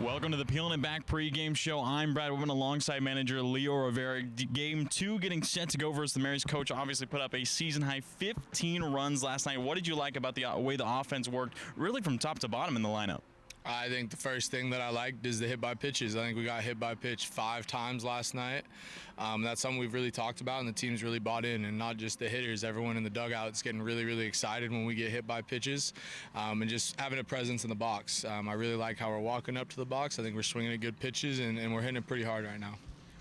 Welcome to the Peeling It Back pregame show. I'm Brad Whitman alongside manager Leo Rivera. Game 2 getting set to go versus the Mary's coach. Obviously put up a season-high 15 runs last night. What did you like about the way the offense worked, really from top to bottom in the lineup? I think the first thing that I liked is the hit by pitches. I think we got hit by pitch 5 times last night. That's something we've really talked about, and the team's really bought in, and not just the hitters. Everyone in the dugout is getting really, really excited when we get hit by pitches, and just having a presence in the box. I really like how we're walking up to the box. I think we're swinging at good pitches, and we're hitting it pretty hard right now.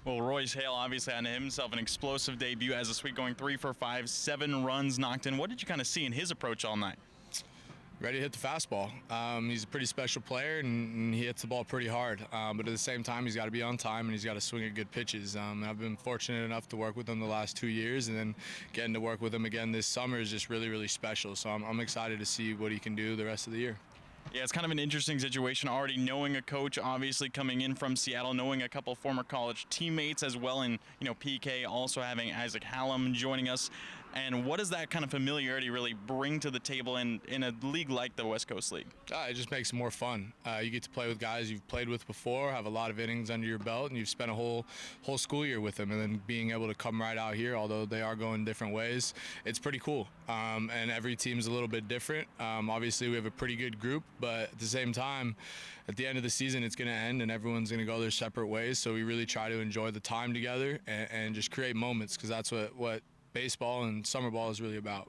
Well, Royce Hale obviously had himself an explosive debut as a Sweet, going 3 for 5, 7 runs knocked in. What did you kind of see in his approach all night? Ready to hit the fastball. He's a pretty special player, and he hits the ball pretty hard. But at the same time, he's got to be on time, and he's got to swing at good pitches. I've been fortunate enough to work with him the last 2 years, and then getting to work with him again this summer is just really, really special. So I'm excited to see what he can do the rest of the year. Yeah, it's kind of an interesting situation, already knowing a coach, obviously coming in from Seattle, knowing a couple former college teammates as well, and PK also having Isaac Hallam joining us. And what does that kind of familiarity really bring to the table in a league like the West Coast League? It just makes it more fun. You get to play with guys you've played with before, have a lot of innings under your belt, and you've spent a whole school year with them. And then being able to come right out here, although they are going different ways, it's pretty cool. And every team's a little bit different. Obviously, we have a pretty good group, but at the same time, at the end of the season, it's going to end, and everyone's going to go their separate ways. So we really try to enjoy the time together and just create moments, because that's what baseball and summer ball is really about.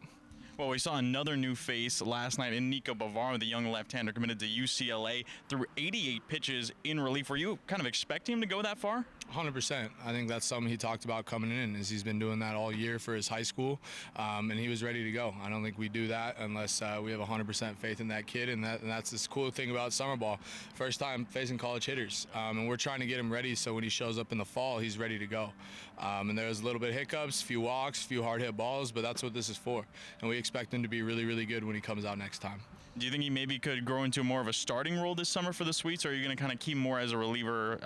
Well, we saw another new face last night in Nico Bavaro, the young left-hander committed to UCLA, threw 88 pitches in relief. Were you kind of expecting him to go that far? 100%. I think that's something he talked about coming in, is he's been doing that all year for his high school, and he was ready to go. I don't think we do that unless we have 100% faith in that kid, and that's this cool thing about summer ball. First time facing college hitters, and we're trying to get him ready so when he shows up in the fall, he's ready to go. And there's a little bit of hiccups, a few walks, a few hard hit balls, but that's what this is for. And we expect him to be really, really good when he comes out next time. Do you think he maybe could grow into more of a starting role this summer for the Sweets, or are you going to kind of keep him more as a reliever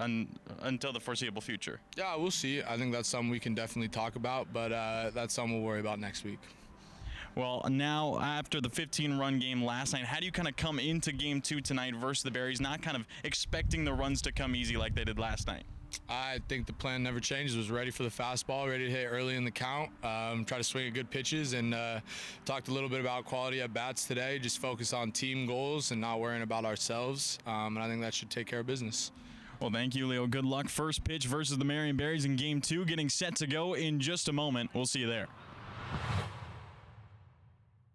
until the foreseeable future? Yeah, we'll see. I think that's something we can definitely talk about, but that's something we'll worry about next week. Well, now after the 15-run game last night, how do you kind of come into Game 2 tonight versus the Berries, not kind of expecting the runs to come easy like they did last night? I think the plan never changed. Was ready for the fastball, ready to hit early in the count, try to swing at good pitches, and talked a little bit about quality at bats today. Just focus on team goals and not worrying about ourselves, and I think that should take care of business. Well, thank you, Leo. Good luck. First pitch versus the Marion Berries in Game 2, getting set to go in just a moment. We'll see you there.